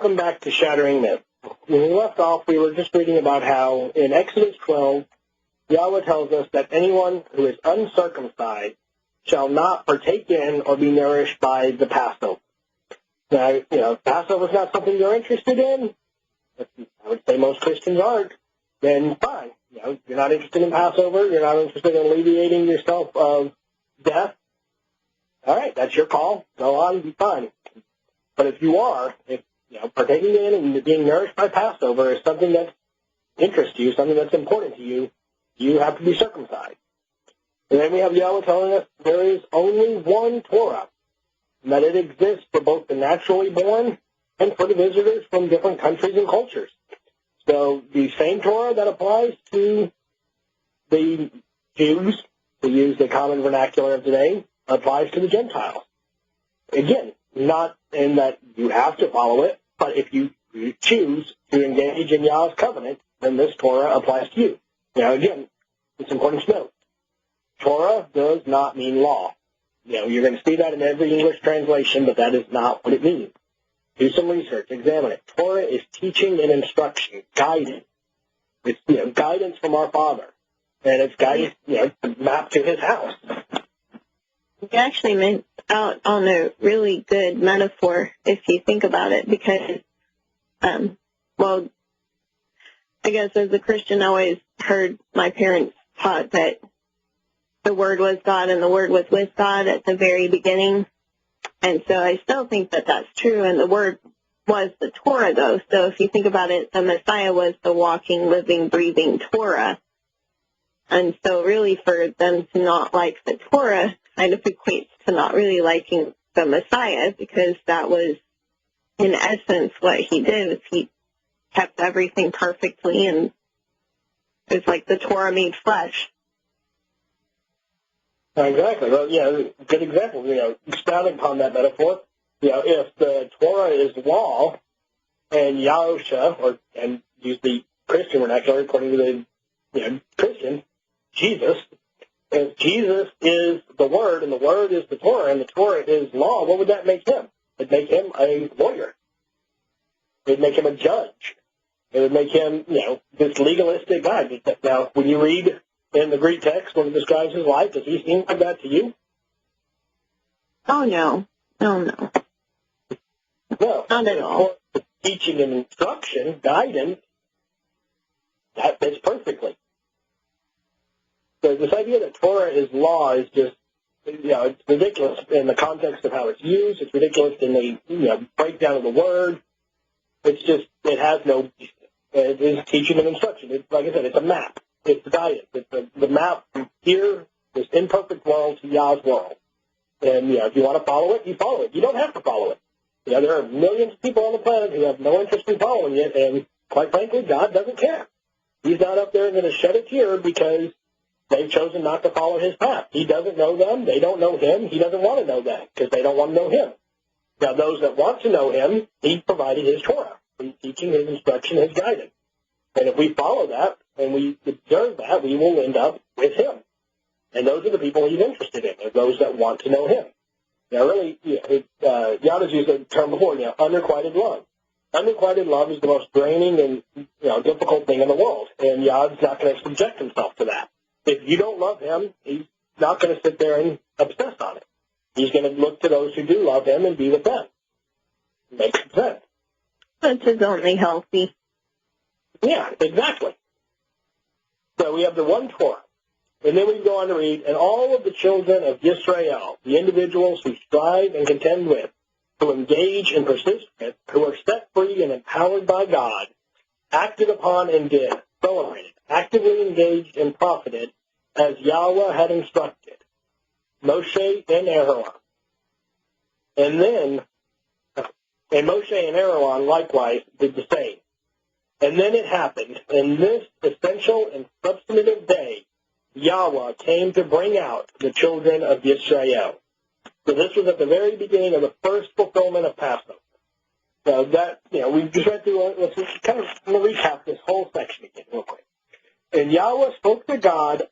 welcome back to Shattering Myths. When we left off, we were just reading about how in Exodus 12, Yahowah tells us that anyone who is uncircumcised shall not partake in or be nourished by the Passover. Now, Passover is not something you're interested in. I would say most Christians aren't. Then fine. You're not interested in Passover. You're not interested in alleviating yourself of death. All right, that's your call. Go on, be fine. But if you are, partaking in and being nourished by Passover is something that interests you, something that's important to you, you have to be circumcised. And then we have Yahowah telling us there is only one Torah, and that it exists for both the naturally born and for the visitors from different countries and cultures. So the same Torah that applies to the Jews, to use the common vernacular of today, applies to the Gentiles. Again, not in that you have to follow it, but if you choose to engage in Yah's covenant, then this Torah applies to you. Now, again, it's important to note, Torah does not mean law. You're going to see that in every English translation, but that is not what it means. Do some research, examine it. Torah is teaching and instruction, guidance. It's guidance from our Father, and it's guidance mapped to His house. You actually meant out on a really good metaphor if you think about it, because, I guess as a Christian, I always heard my parents taught that the Word was God and the Word was with God at the very beginning. And so I still think that that's true, and the Word was the Torah, though. So if you think about it, the Messiah was the walking, living, breathing Torah. And so really for them to not like the Torah kind of equates to not really liking the Messiah, because that was, in essence, what he did, was he kept everything perfectly, and it was like the Torah made flesh. Exactly. Well, good example. Expounding upon that metaphor, if the Torah is law, and Yahusha, and use the Christian vernacular according to the Christian, Jesus, if Jesus is the Word, and the Word is the Torah, and the Torah is law, what would that make him? It'd make him a lawyer. It'd make him a judge. It would make him, this legalistic guy. Now, when you read in the Greek text, when it describes his life, does he seem like that to you? Oh, no. No. No. Not at all. Teaching and instruction, guidance, that fits perfectly. So this idea that Torah is law is just, it's ridiculous in the context of how it's used. It's ridiculous in the, breakdown of the word. It's just, it has no, it is teaching and instruction. It's, like I said, it's a map. It's guidance. It's the map from here, this imperfect world, to Yah's world. And, if you want to follow it, you follow it. You don't have to follow it. There are millions of people on the planet who have no interest in following it, and quite frankly, God doesn't care. He's not up there going to shed a tear because they've chosen not to follow His path. He doesn't know them. They don't know Him. He doesn't want to know them because they don't want to know Him. Now, those that want to know Him, He provided His Torah, His teaching, His instruction, His guidance. And if we follow that and we observe that, we will end up with Him. And those are the people He's interested in, are those that want to know Him. Now, really, Yahowah's used the term before, unrequited love. Unrequited love is the most draining and difficult thing in the world, and Yahowah's not going to subject Himself to that. If you don't love Him, He's not going to sit there and obsess on it. He's going to look to those who do love Him and be with them. Makes sense. Which is only healthy. Yeah, exactly. So we have the one Torah. And then we go on to read, and all of the children of Yisrael, the individuals who strive and contend with, who engage and persist with, who are set free and empowered by God, acted upon and did, celebrated, actively engaged and profited, as Yahowah had instructed, Moshe and Aaron. And then, and Moshe and Aaron likewise did the same. And then it happened, in this essential and substantive day, Yahowah came to bring out the children of Yisrael. So this was at the very beginning of the first fulfillment of Passover. So that, we just went through, let's kind of recap this whole section again real quick. And Yahowah spoke as God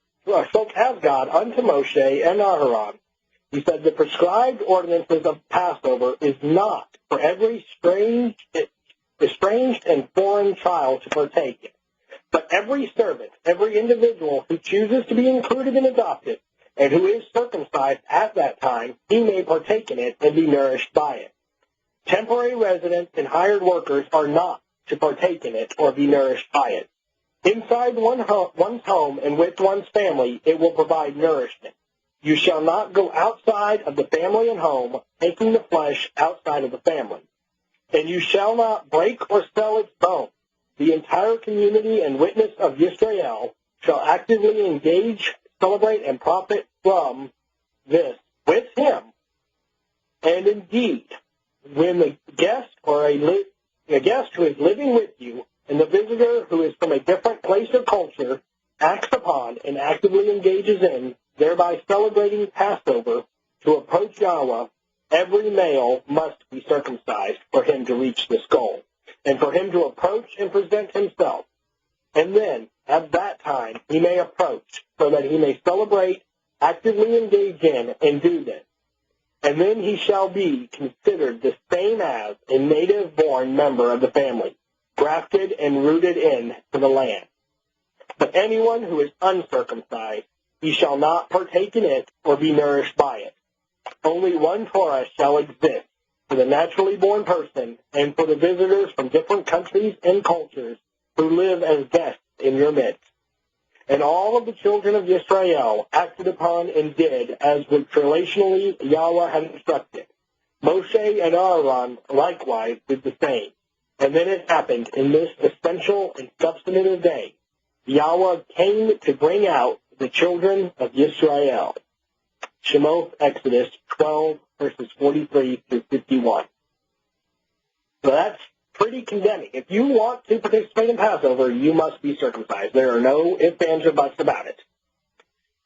unto Moshe and Aaron. He said, the prescribed ordinances of Passover is not for every strange estranged and foreign child to partake in. But every servant, every individual who chooses to be included and adopted, and who is circumcised at that time, he may partake in it and be nourished by it. Temporary residents and hired workers are not to partake in it or be nourished by it. Inside one's home and with one's family, it will provide nourishment. You shall not go outside of the family and home, taking the flesh outside of the family. And you shall not break or sell its bone. The entire community and witness of Yisrael shall actively engage, celebrate, and profit from this with him. And indeed, when the guest or a guest who is living with you and the visitor who is from a different place or culture acts upon and actively engages in, thereby celebrating Passover to approach Yahowah, every male must be circumcised for him to reach this goal, and for him to approach and present himself. And then, at that time, he may approach so that he may celebrate, actively engage in, and do this. And then he shall be considered the same as a native-born member of the family, grafted and rooted in to the land. But anyone who is uncircumcised, he shall not partake in it or be nourished by it. Only one Torah shall exist for the naturally born person and for the visitors from different countries and cultures who live as guests in your midst. And all of the children of Israel acted upon and did as would relationally Yahowah had instructed. Moshe and Aaron likewise did the same. And then it happened in this essential and substantive day. Yahowah came to bring out the children of Yisrael. Shemot, Exodus 12, verses 43 through 51. So that's pretty condemning. If you want to participate in Passover, you must be circumcised. There are no ifs, ands, or buts about it.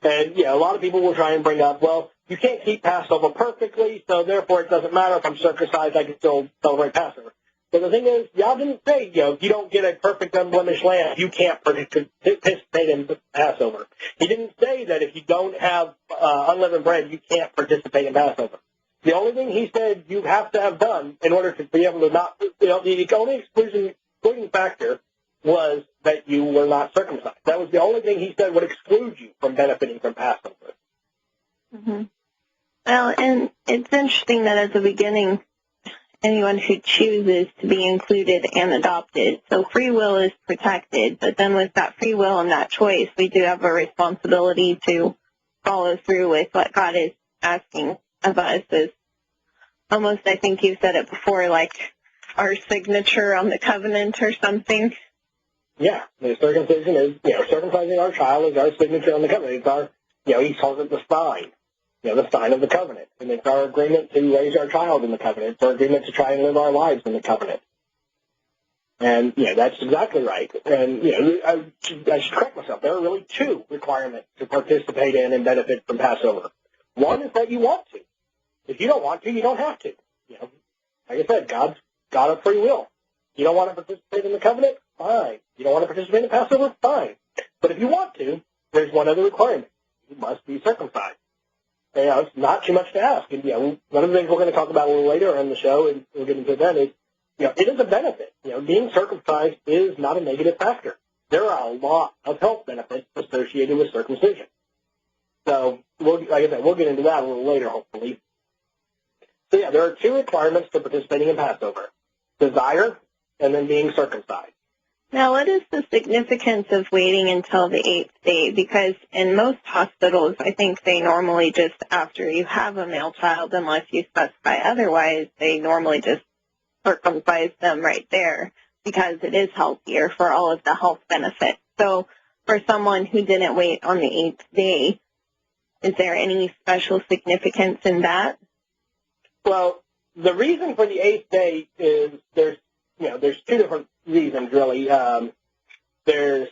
And, a lot of people will try and bring up, well, you can't keep Passover perfectly, so therefore it doesn't matter if I'm circumcised, I can still celebrate Passover. But the thing is, Yah didn't say, if you don't get a perfect, unblemished lamb, you can't participate in Passover. He didn't say that if you don't have unleavened bread, you can't participate in Passover. The only thing he said you have to have done in order to be able to not, the only excluding factor was that you were not circumcised. That was the only thing he said would exclude you from benefiting from Passover. Mm-hmm. Well, and it's interesting that at the beginning, anyone who chooses to be included and adopted, so free will is protected, but then with that free will and that choice, we do have a responsibility to follow through with what God is asking of us. Is almost, I think you said it before, like our signature on the covenant or something. Yeah, the circumcision is, circumcising our child is our signature on the covenant. It's our, he calls it the sign, the sign of the covenant. And it's our agreement to raise our child in the covenant. It's our agreement to try and live our lives in the covenant. And, that's exactly right. And, I should correct myself. There are really two requirements to participate in and benefit from Passover. One is that you want to. If you don't want to, you don't have to. Like I said, God's God of free will. You don't want to participate in the covenant? Fine. You don't want to participate in Passover? Fine. But if you want to, there's one other requirement. You must be circumcised. It's not too much to ask. And, one of the things we're going to talk about a little later on the show, and we'll get into it then, is, it is a benefit. Being circumcised is not a negative factor. There are a lot of health benefits associated with circumcision. So, like I said, we'll get into that a little later, hopefully. So, there are two requirements for participating in Passover. Desire, and then being circumcised. Now, what is the significance of waiting until the 8th day? Because in most hospitals, I think they normally just, after you have a male child, unless you specify otherwise, they normally just circumcise them right there because it is healthier for all of the health benefits. So for someone who didn't wait on the 8th day, is there any special significance in that? Well, the reason for the 8th day is there's two different reasons, really. There's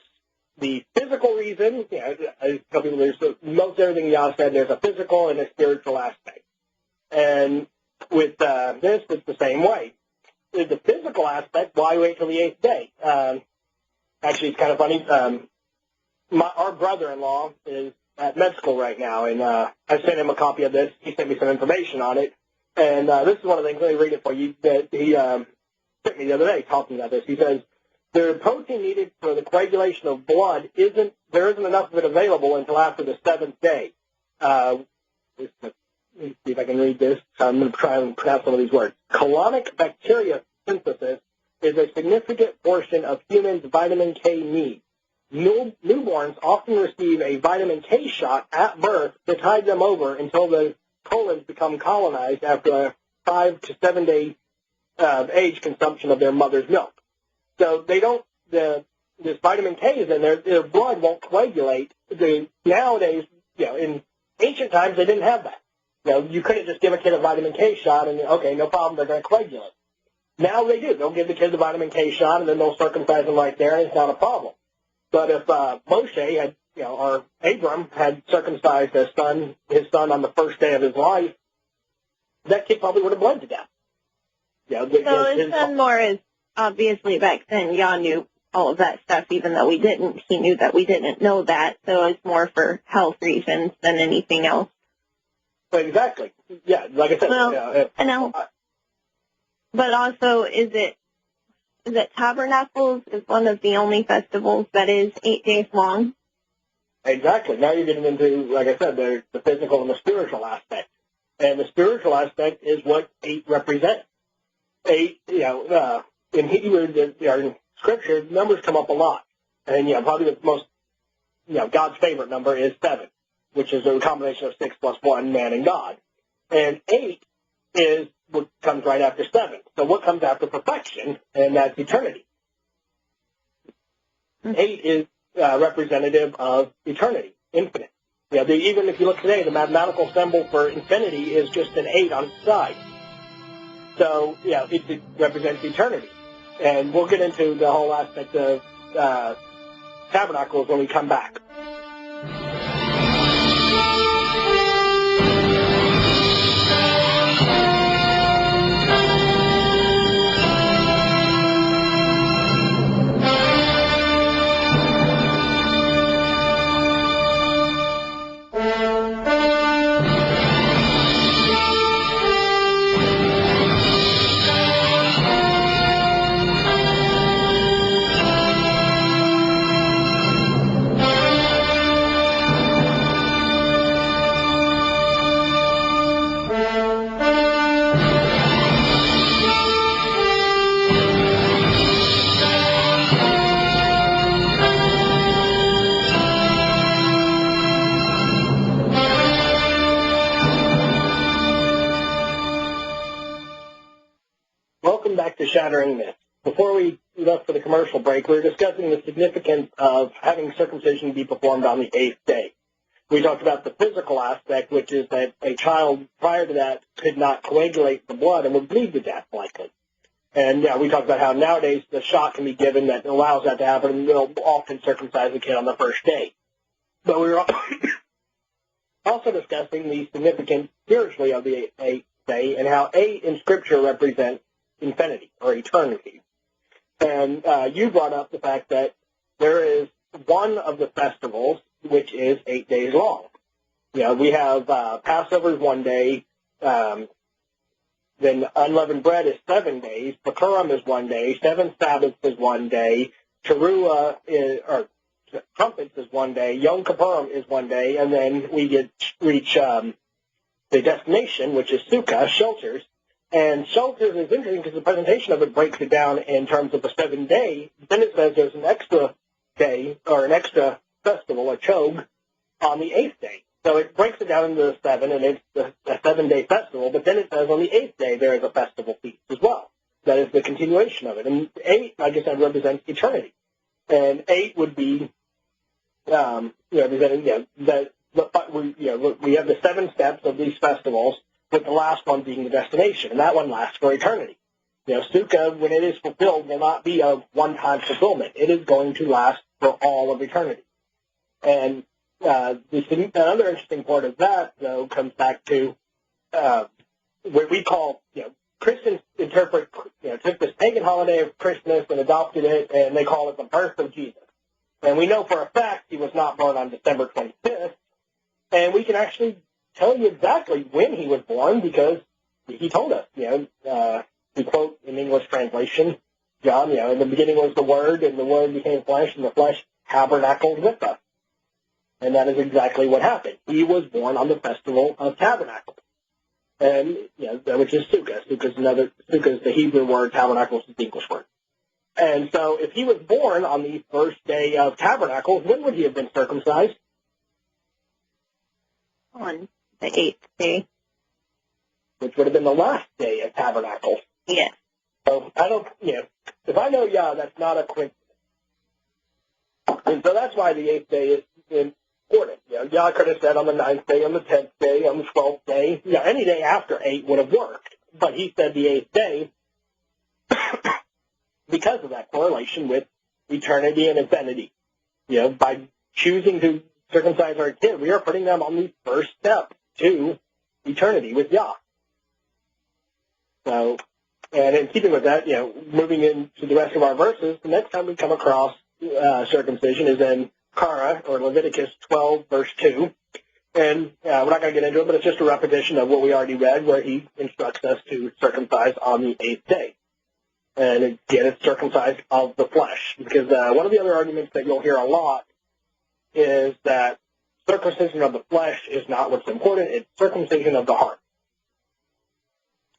the physical reason. I tell people there's most everything Yah said, there's a physical and a spiritual aspect. And with this, it's the same way. With the physical aspect, why wait till the 8th day? Actually, it's kind of funny. Our brother-in-law is at med school right now, and I sent him a copy of this. He sent me some information on it. And this is one of the things, let me read it for you, that sent me the other day talking about this. He says, the protein needed for the coagulation of blood there isn't enough of it available until after the 7th day. Let me see if I can read this. I'm going to try and pronounce some of these words. Colonic bacteria synthesis is a significant portion of humans' vitamin K needs. Newborns often receive a vitamin K shot at birth to tide them over until the colons become colonized after a 5 to 7 day age consumption of their mother's milk. So they don't, this vitamin K is in there, their blood won't coagulate. Nowadays, in ancient times, they didn't have that. You couldn't just give a kid a vitamin K shot and, okay, no problem, they're going to coagulate. Now they do. They'll give the kid the vitamin K shot and then they'll circumcise them right there and it's not a problem. But if Moshe had, or Abram had circumcised his son on the first day of his life, that kid probably would have bled to death. So his son more is, obviously back then, Yah knew all of that stuff, even though we didn't. He knew that we didn't know that, so it's more for health reasons than anything else. Exactly. Yeah, like I said. Well, I know. But also, is it Tabernacles is one of the only festivals that is 8 days long? Exactly. Now you're getting into, like I said, the physical and the spiritual aspect. And the spiritual aspect is what 8 represents. 8, in Hebrew, in Scripture, numbers come up a lot. And, probably the most, God's favorite number is 7, which is a combination of 6 plus 1, man and God. And 8 is what comes right after 7. So what comes after perfection? And that's eternity. 8 is representative of eternity, infinite. Even if you look today, the mathematical symbol for infinity is just an 8 on its side. So, it represents eternity. And we'll get into the whole aspect of tabernacles when we come back. Welcome back to Shattering Myths. Before we left for the commercial break, we were discussing the significance of having circumcision be performed on the 8th day. We talked about the physical aspect, which is that a child prior to that could not coagulate the blood and would bleed to death likely. And we talked about how nowadays the shot can be given that allows that to happen, and they'll often circumcise the kid on the first day. But we were also discussing the significance spiritually of the 8th day and how 8 in Scripture represents infinity or eternity. And you brought up the fact that there is one of the festivals which is 8 days long. We have Passover is 1 day, then unleavened bread is 7 days, Purim is 1 day, 7 Sabbaths is 1 day, Teruah or trumpets is 1 day, Yom Kippurim is 1 day, and then we reach the destination, which is Sukkah, shelters. And shelters is interesting because the presentation of it breaks it down in terms of a 7 day. Then it says there's an extra day or an extra festival, a chog, on the 8th day. So it breaks it down into the 7, and it's a 7-day festival. But then it says on the 8th day there is a festival feast as well. That is the continuation of it. And 8, like I said, represents eternity. And 8 would be representing we have the 7 steps of these festivals, with the last one being the destination, and that one lasts for eternity. Sukkah, when it is fulfilled, will not be a one-time fulfillment. It is going to last for all of eternity. And another interesting part of that, though, comes back to what we call, Christians took this pagan holiday of Christmas and adopted it, and they call it the birth of Jesus. And we know for a fact he was not born on December 25th, and we can actually tell you exactly when he was born because he told us. we quote in English translation, John, in the beginning was the Word, and the Word became flesh, and the flesh tabernacled with us. And that is exactly what happened. He was born on the Festival of Tabernacles. And, which is Sukkah. Sukkah is the Hebrew word, Tabernacles is the English word. And so if he was born on the first day of Tabernacles, when would he have been circumcised? On the 8th day. Which would have been the last day of Tabernacles. Yes. So I don't, if I know Yah, that's not a coincidence. And so that's why the 8th day is important. Yah could have said on the 9th day, on the 10th day, on the 12th day. Any day after 8 would have worked. But he said the 8th day because of that correlation with eternity and infinity. By choosing to circumcise our kid, we are putting them on the first step to eternity with Yah. So, and in keeping with that, moving into the rest of our verses, the next time we come across circumcision is in Torah, or Leviticus 12, verse 2. And we're not going to get into it, but it's just a repetition of what we already read, where he instructs us to circumcise on the 8th day. And again, it's circumcised of the flesh. Because one of the other arguments that you'll hear a lot is that circumcision of the flesh is not what's important, it's circumcision of the heart.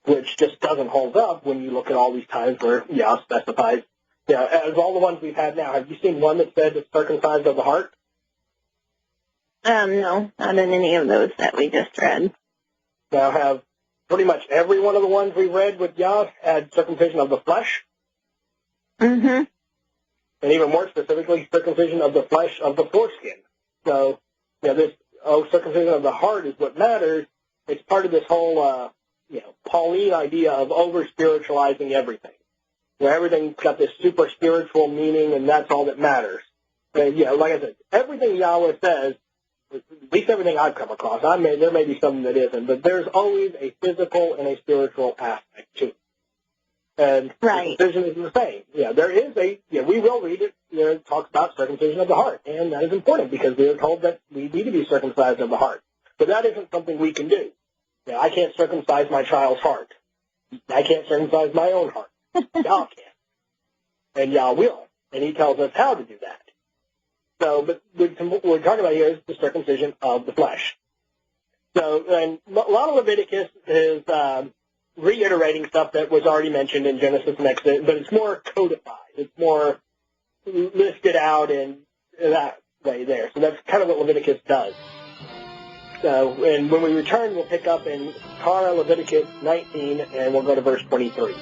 Which just doesn't hold up when you look at all these times where Yah specifies. As all the ones we've had now, have you seen one that said it's circumcised of the heart? No, not in any of those that we just read. Now, have pretty much every one of the ones we read with Yah had circumcision of the flesh? Mm-hmm. And even more specifically, circumcision of the flesh of the foreskin. So, this circumcision of the heart is what matters. It's part of this whole, Pauline idea of over-spiritualizing everything. Where everything's got this super spiritual meaning, and that's all that matters. And, like I said, everything Yahweh says, at least everything I've come across, there may be something that isn't, but there's always a physical and a spiritual aspect to it. And right. Circumcision is the same. There is we will read it, it talks about circumcision of the heart, and that is important because we are told that we need to be circumcised of the heart. But that isn't something we can do. I can't circumcise my child's heart. I can't circumcise my own heart. Yah can. And Yah will. And he tells us how to do that. So, but what we're talking about here is the circumcision of the flesh. So, and a lot of Leviticus is reiterating stuff that was already mentioned in Genesis and Exodus, but it's more codified. It's more listed out in that way there. So that's kind of what Leviticus does. So, and when we return, we'll pick up in Torah, Leviticus 19, and we'll go to verse 23.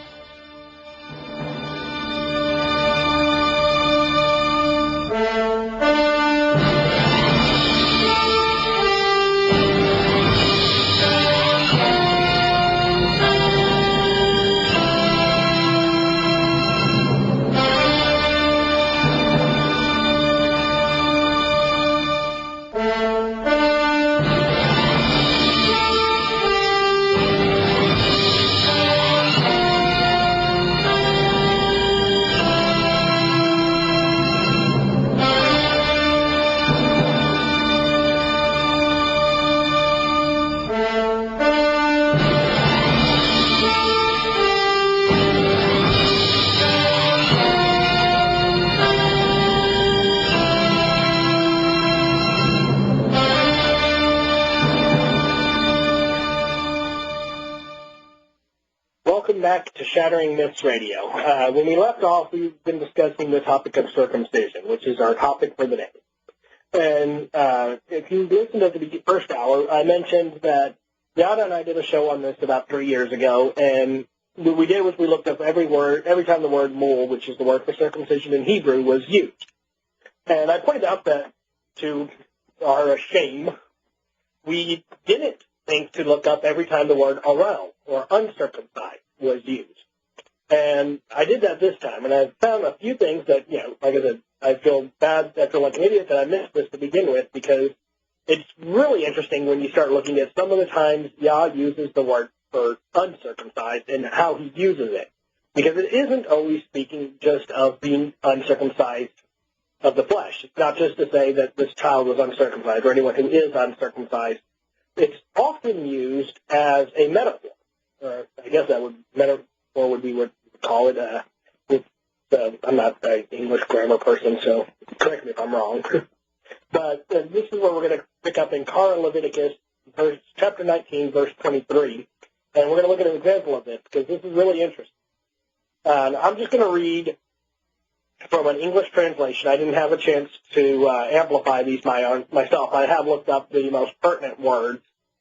Back to Shattering Myths Radio. When we left off, we've been discussing the topic of circumcision, which is our topic for the day. And if you listened to the first hour, I mentioned that Yada and I did a show on this about 3 years ago, and what we did was we looked up every time the word mul, which is the word for circumcision in Hebrew, was used. And I pointed out that, to our shame, we didn't think to look up every time the word aral, or uncircumcised, was used. And I did that this time, and I found a few things that, like I said, I feel bad, I feel like an idiot that I missed this to begin with, because it's really interesting when you start looking at some of the times Yah uses the word for uncircumcised and how he uses it. Because it isn't always speaking just of being uncircumcised of the flesh. It's not just to say that this child was uncircumcised or anyone who is uncircumcised. It's often used as a metaphor. I guess that would or would we call it. I'm not an English grammar person, so correct me if I'm wrong. But this is where we're going to pick up in Leviticus, chapter 19, verse 23. And we're going to look at an example of this, because this is really interesting. And I'm just going to read from an English translation. I didn't have a chance to amplify these myself. I have looked up the most pertinent words,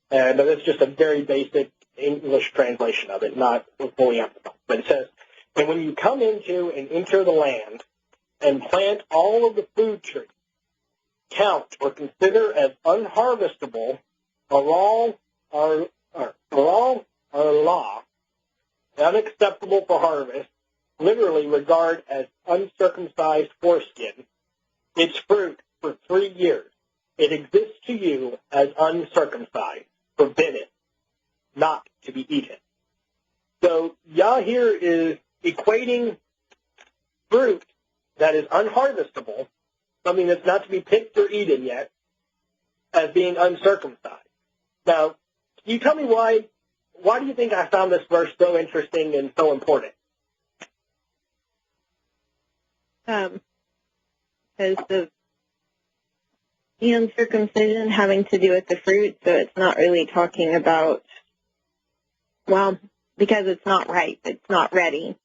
but it's just a very basic English translation of it, not fully amplified. But it says, "And when you come into and enter the land and plant all of the food trees, count or consider as unharvestable all our law, unacceptable for harvest, literally regard as uncircumcised foreskin, its fruit for 3 years. It exists to you as uncircumcised, forbidden, not to be eaten." So Yah here is equating fruit that is unharvestable, something that's not to be picked or eaten yet, as being uncircumcised. Now, can you tell me why do you think I found this verse so interesting and so important? Because of the uncircumcision having to do with the fruit, so it's not really talking about, well, because it's not ripe, it's not ready.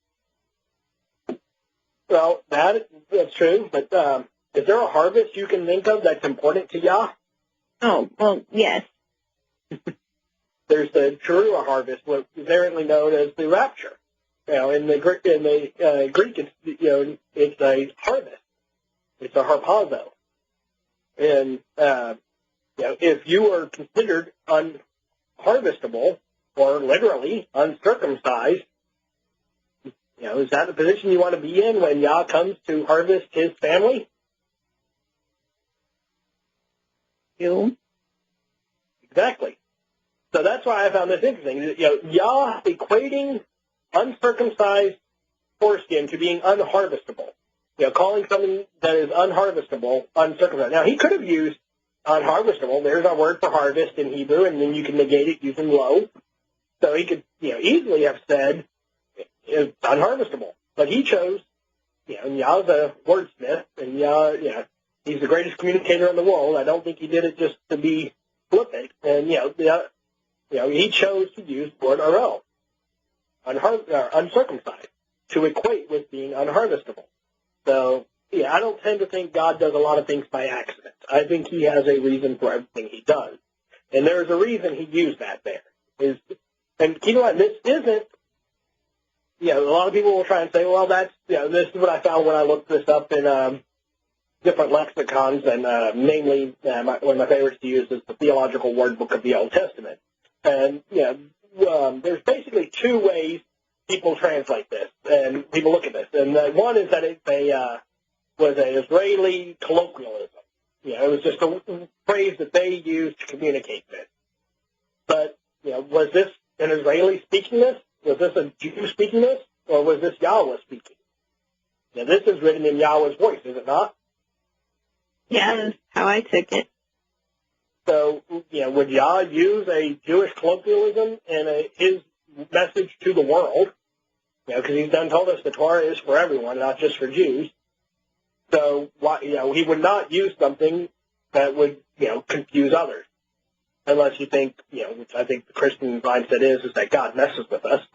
Well, that's true, but is there a harvest you can think of that's important to Yah? Oh, well, yes. There's the Torah harvest, what is errantly known as the rapture. In the Greek, it's a harvest. It's a harpazo. And if you are considered unharvestable or literally uncircumcised, is that the position you want to be in when Yah comes to harvest his family? You? Exactly. So that's why I found this interesting. Yah equating uncircumcised foreskin to being unharvestable. Calling something that is unharvestable uncircumcised. Now, he could have used unharvestable. There's our word for harvest in Hebrew, and then you can negate it using lo. So he could easily have said it's unharvestable. But he chose, and Yah's a wordsmith, and Yah, he's the greatest communicator in the world. I don't think he did it just to be flippant. And, he chose to use the word arel, uncircumcised, to equate with being unharvestable. So, I don't tend to think God does a lot of things by accident. I think he has a reason for everything he does. And there's a reason he used that there. And keep in mind, this isn't, a lot of people will try and say, well, that's, this is what I found when I looked this up in different lexicons, and namely, one of my favorites to use is the Theological Word Book of the Old Testament. And, there's basically two ways people translate this, and people look at this. And one is that it was an Israeli colloquialism. It was just a phrase that they used to communicate this. But, was this an Israeli speaking this? Was this a Jew speaking this? Or was this Yahweh speaking? Now, this is written in Yahweh's voice, is it not? Yeah, that's how I took it. So, would Yah use a Jewish colloquialism in his message to the world? Because he's done told us the Torah is for everyone, not just for Jews. So, he would not use something that would, confuse others. Unless you think, which I think the Christian mindset is that God messes with us.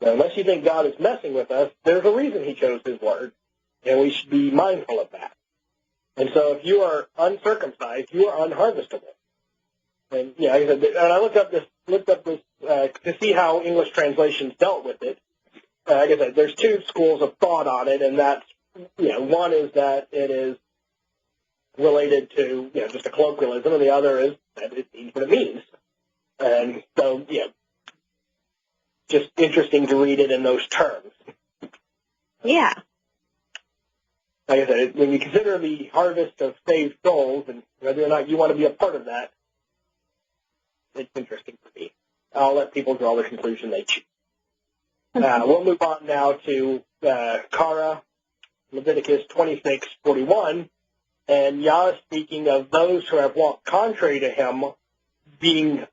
So unless you think God is messing with us, there's a reason he chose his word, and we should be mindful of that. And so if you are uncircumcised, you are unharvestable. And, like I said, and I looked up this to see how English translations dealt with it. Like I said, there's two schools of thought on it, and that's, one is that it is related to, just a colloquialism, and the other is that it means what it means. And so, just interesting to read it in those terms. Yeah. Like I said, when you consider the harvest of saved souls, and whether or not you want to be a part of that, it's interesting for me. I'll let people draw the conclusion they choose. We'll move on now to Leviticus 26:41. And Yah is speaking of those who have walked contrary to him,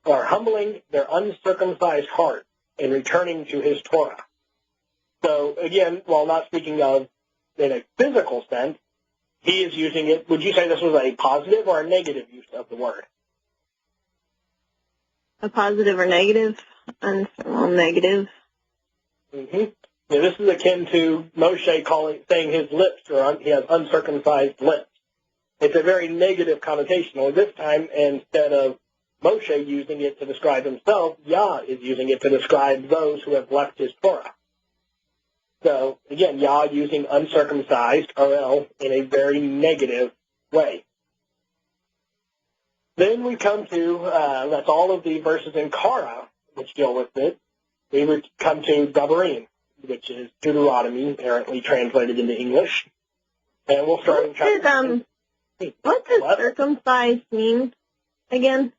humbling their uncircumcised heart in returning to his Torah. So, again, while not speaking of in a physical sense, he is using it. Would you say this was a positive or a negative use of the word? A positive or negative? Well, negative. Mm-hmm. Yeah, this is akin to Moshe saying his lips, or he has uncircumcised lips. It's a very negative connotation. Or this time, instead of Moshe using it to describe himself, Yah is using it to describe those who have left his Torah. So, again, Yah using uncircumcised, RL, in a very negative way. Then we come to, that's all of the verses in Korah, which deal with it. We would come to Devarim, which is Deuteronomy, apparently translated into English. And we'll start in chapter... What does circumcised mean again?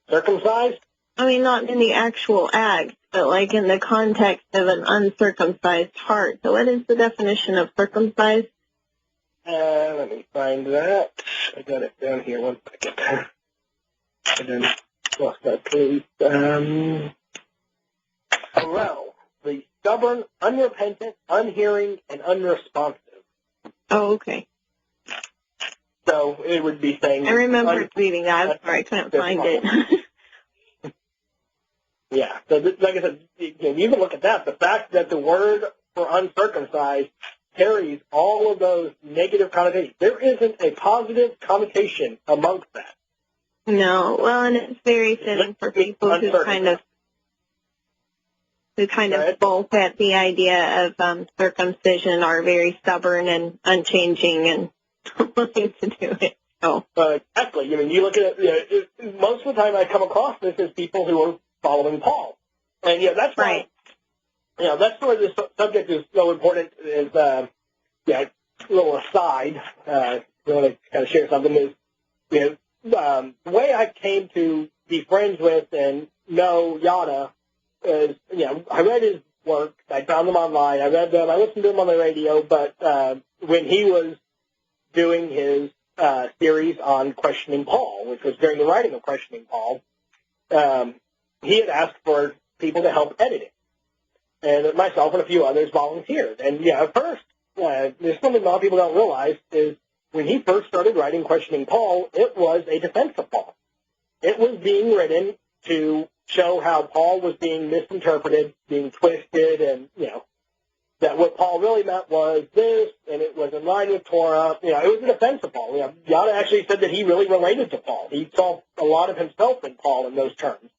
Circumcised? I mean, not in the actual act, but like in the context of an uncircumcised heart. So what is the definition of circumcised? Let me find that. I got it down here. 1 second. And then lost that page. Harel, the stubborn, unrepentant, unhearing, and unresponsive. Oh, okay. So it would be saying... I remember reading that. I'm sorry, I couldn't find it. Yeah. So this, like I said, you can look at that. The fact that the word for uncircumcised carries all of those negative connotations. There isn't a positive connotation amongst that. No. Well, and it's very fitting for people who kind of both at the idea of circumcision are very stubborn and unchanging and willing to do it. So. Exactly. I mean, you look at it, most of the time I come across this as people who are following Paul. And, that's why, right. That's why this subject is so important is, a little aside, I want to kind of share something is, the way I came to be friends with and know Yada is, I read his work, I found them online, I read them, I listened to them on the radio, but when he was doing his series on questioning Paul, which was during the writing of questioning Paul, he had asked for people to help edit it. And myself and a few others volunteered. And, at first, there's something a lot of people don't realize is when he first started writing questioning Paul, it was a defense of Paul. It was being written to show how Paul was being misinterpreted, being twisted, and, that what Paul really meant was this, and it was in line with Torah. It was a defense of Paul. Yada actually said that he really related to Paul. He saw a lot of himself in Paul in those terms.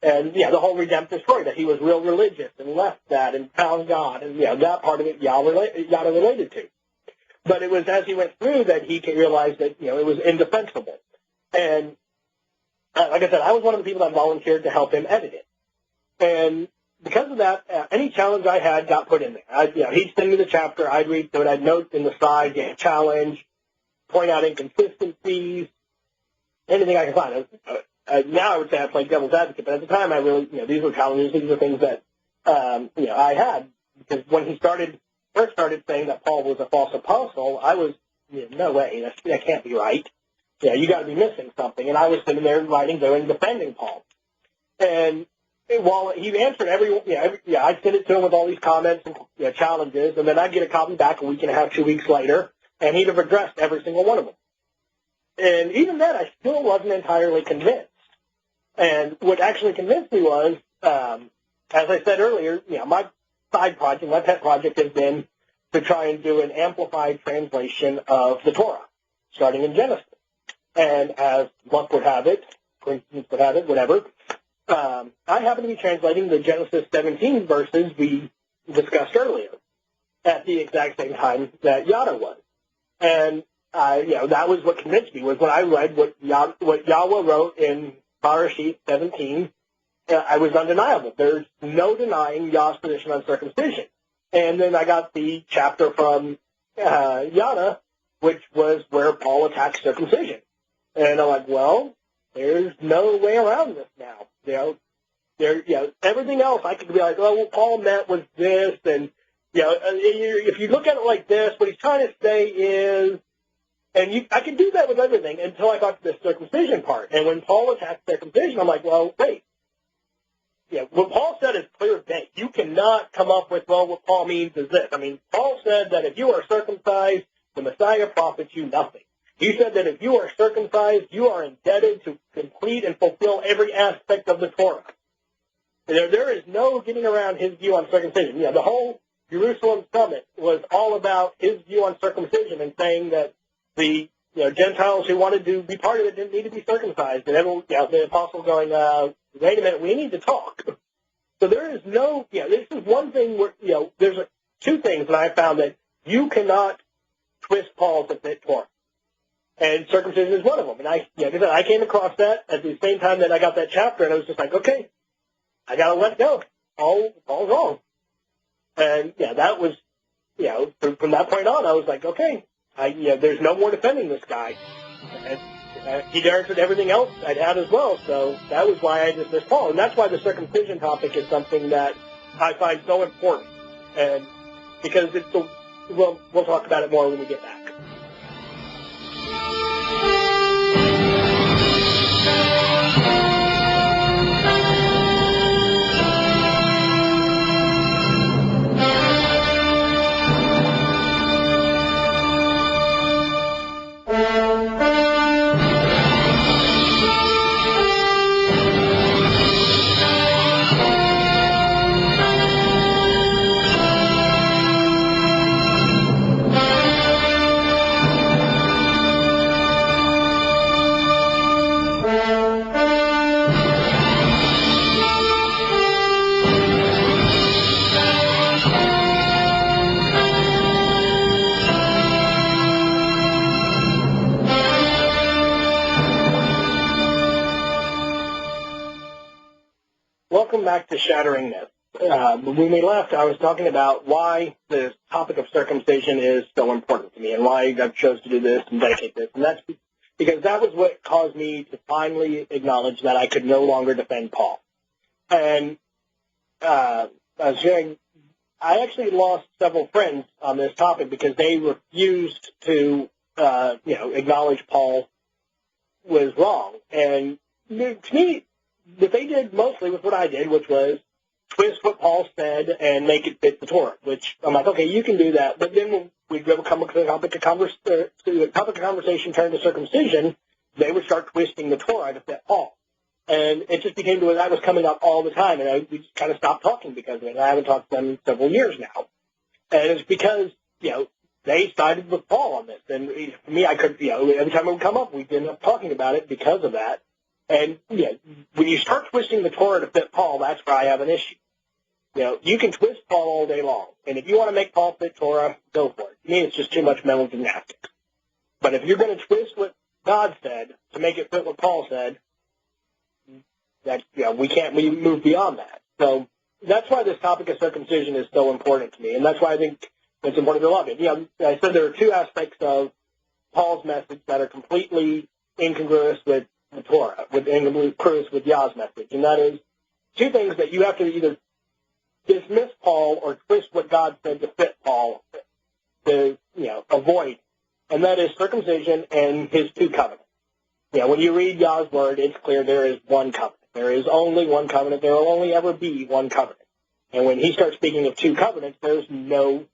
And, the whole redemptive story, that he was real religious and left that and found God, and, that part of it Yada related to. But it was as he went through that he realized that, it was indefensible. And, like I said, I was one of the people that volunteered to help him edit it. And because of that, any challenge I had got put in there. He'd send me the chapter, I'd read through it, I'd note in the side, challenge, point out inconsistencies, anything I could find. Now I would say I played devil's advocate, but at the time I really, these were challenges, these were things that, I had. Because when he first started saying that Paul was a false apostle, I was, no way, that can't be right. You got to be missing something. And I was sitting there writing, doing, defending Paul. And while he answered I'd send it to him with all these comments and challenges, and then I'd get a copy back a week and a half, 2 weeks later, and he'd have addressed every single one of them. And even then, I still wasn't entirely convinced. And what actually convinced me was, as I said earlier, my side project, my pet project has been to try and do an amplified translation of the Torah, starting in Genesis. And as luck would have it, coincidence would have it, whatever, I happen to be translating the Genesis 17 verses we discussed earlier at the exact same time that Yada was. And, that was what convinced me, was when I read what Yahowah wrote in Bereshit 17, I was undeniable. There's no denying Yah's position on circumcision. And then I got the chapter from Yada, which was where Paul attacks circumcision. And I'm like, well, there's no way around this now. Everything else I could be like, oh, well, Paul meant was this, and if you look at it like this, what he's trying to say is, and I could do that with everything until I got to the circumcision part. And when Paul attacked circumcision, I'm like, well, wait. what Paul said is clear as day. You cannot come up with, well, what Paul means is this. I mean, Paul said that if you are circumcised, the Messiah profits you nothing. He said that if you are circumcised, you are indebted to complete and fulfill every aspect of the Torah. There is no getting around his view on circumcision. The whole Jerusalem summit was all about his view on circumcision and saying that the Gentiles who wanted to be part of it didn't need to be circumcised. And everyone, the apostle going, wait a minute, we need to talk. So there is no, this is one thing where, there's two things that I found that you cannot twist Paul to fit Torah. And circumcision is one of them. And I came across that at the same time that I got that chapter, and I was just like, okay, I got to let it go. Paul's wrong. And, that was, from that point on, I was like, okay, there's no more defending this guy. And he answered everything else I'd had as well, so that was why I dismissed Paul. And that's why the circumcision topic is something that I find so important. And because we'll talk about it more when we get back. Welcome back to Shattering Myths. When we left, I was talking about why the topic of circumcision is so important to me and why I chose to do this and dedicate this. And that's because that was what caused me to finally acknowledge that I could no longer defend Paul. And I was sharing, I actually lost several friends on this topic because they refused to, acknowledge Paul was wrong. And to me, what they did mostly was what I did, which was twist what Paul said and make it fit the Torah, which I'm like, okay, you can do that. But then when we'd come to the topic of conversation turned to circumcision, they would start twisting the Torah to fit Paul. And it just became to where that was coming up all the time, and we just kind of stopped talking because of it. And I haven't talked to them in several years now. And it's because, they sided with Paul on this. And for me, I could, every time it would come up, we'd end up talking about it because of that. And, when you start twisting the Torah to fit Paul, that's where I have an issue. You can twist Paul all day long. And if you want to make Paul fit Torah, go for it. To me, it's just too much mental gymnastics. But if you're going to twist what God said to make it fit what Paul said, we move beyond that. So that's why this topic of circumcision is so important to me. And that's why I think it's important to love it. I said there are two aspects of Paul's message that are completely incongruous with the Torah, incongruous with Yah's message. And that is two things that you have to either dismiss Paul or twist what God said to fit Paul to, avoid. And that is circumcision and his two covenants. When you read Yah's word, it's clear there is one covenant. There is only one covenant. There will only ever be one covenant. And when he starts speaking of two covenants, there's no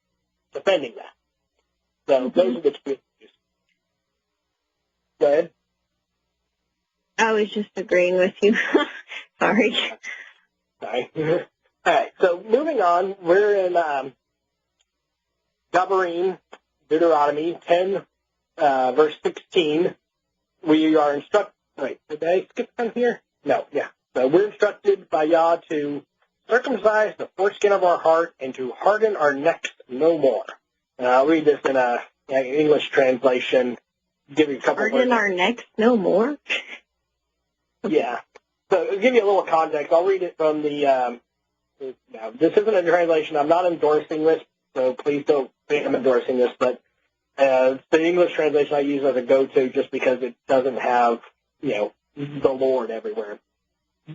defending that. So those are the two issues. Go ahead. I was just agreeing with you. Sorry. Sorry. All right. So moving on, we're in Deuteronomy 10, verse 16. We are instructed. Wait, did I skip from here? No. Yeah. So we're instructed by Yah to circumcise the foreskin of our heart and to harden our necks no more. And I'll read this in an English translation. Give you a couple harden words. Our necks no more. Yeah. So to give you a little context, I'll read it from the, this isn't a translation. I'm not endorsing this, so please don't think I'm endorsing this, but the English translation I use as a go-to just because it doesn't have, the Lord everywhere.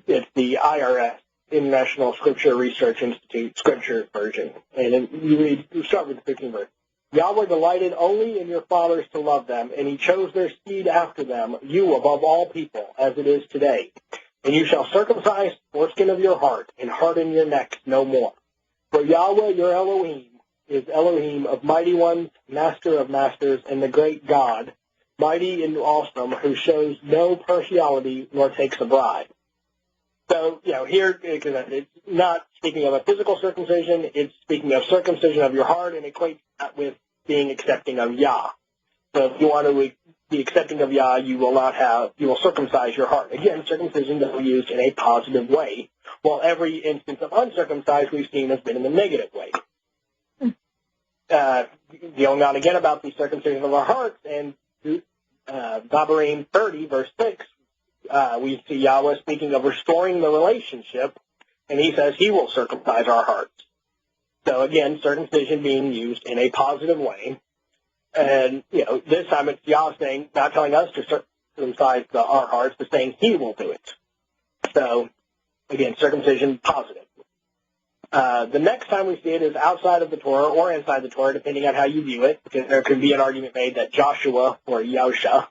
It's the IRS, International Scripture Research Institute Scripture version. And you start with the 15th verse. Yahweh delighted only in your fathers to love them, and he chose their seed after them, you above all people, as it is today. And you shall circumcise the foreskin of your heart and harden your neck no more. For Yahweh your Elohim is Elohim of mighty ones, master of masters, and the great God, mighty and awesome, who shows no partiality nor takes a bribe. So, here, it's not speaking of a physical circumcision, it's speaking of circumcision of your heart, and equates that with being accepting of Yah. So if you want to be accepting of Yah, you will circumcise your heart. Again, circumcision is used in a positive way, while every instance of uncircumcised we've seen has been in the negative way. Dealing on again about the circumcision of our hearts, and Vabarim 30, verse 6, we see Yahweh speaking of restoring the relationship, and he says he will circumcise our hearts. So again, circumcision being used in a positive way. And, this time it's Yah saying, not telling us to circumcise our hearts, but saying he will do it. So, again, circumcision positive. The next time we see it is outside of the Torah or inside the Torah, depending on how you view it, because there could be an argument made that Joshua or Yahusha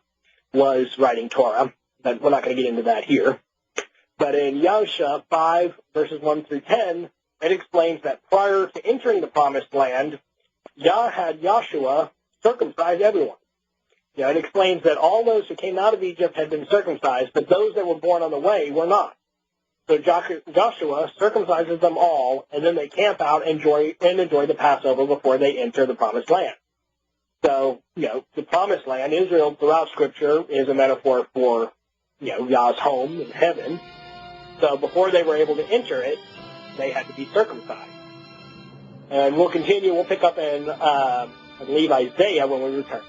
was writing Torah, but we're not going to get into that here. But in Yahusha 5, verses 1 through 10, it explains that prior to entering the promised land, Yah had Joshua circumcise everyone. It explains that all those who came out of Egypt had been circumcised, but those that were born on the way were not. So Joshua circumcises them all, and then they camp out and enjoy the Passover before they enter the promised land. So, the promised land, Israel throughout Scripture, is a metaphor for, Yah's home in heaven. So before they were able to enter it, they had to be circumcised. And we'll continue. We'll pick up in, I believe, Isaiah when we return.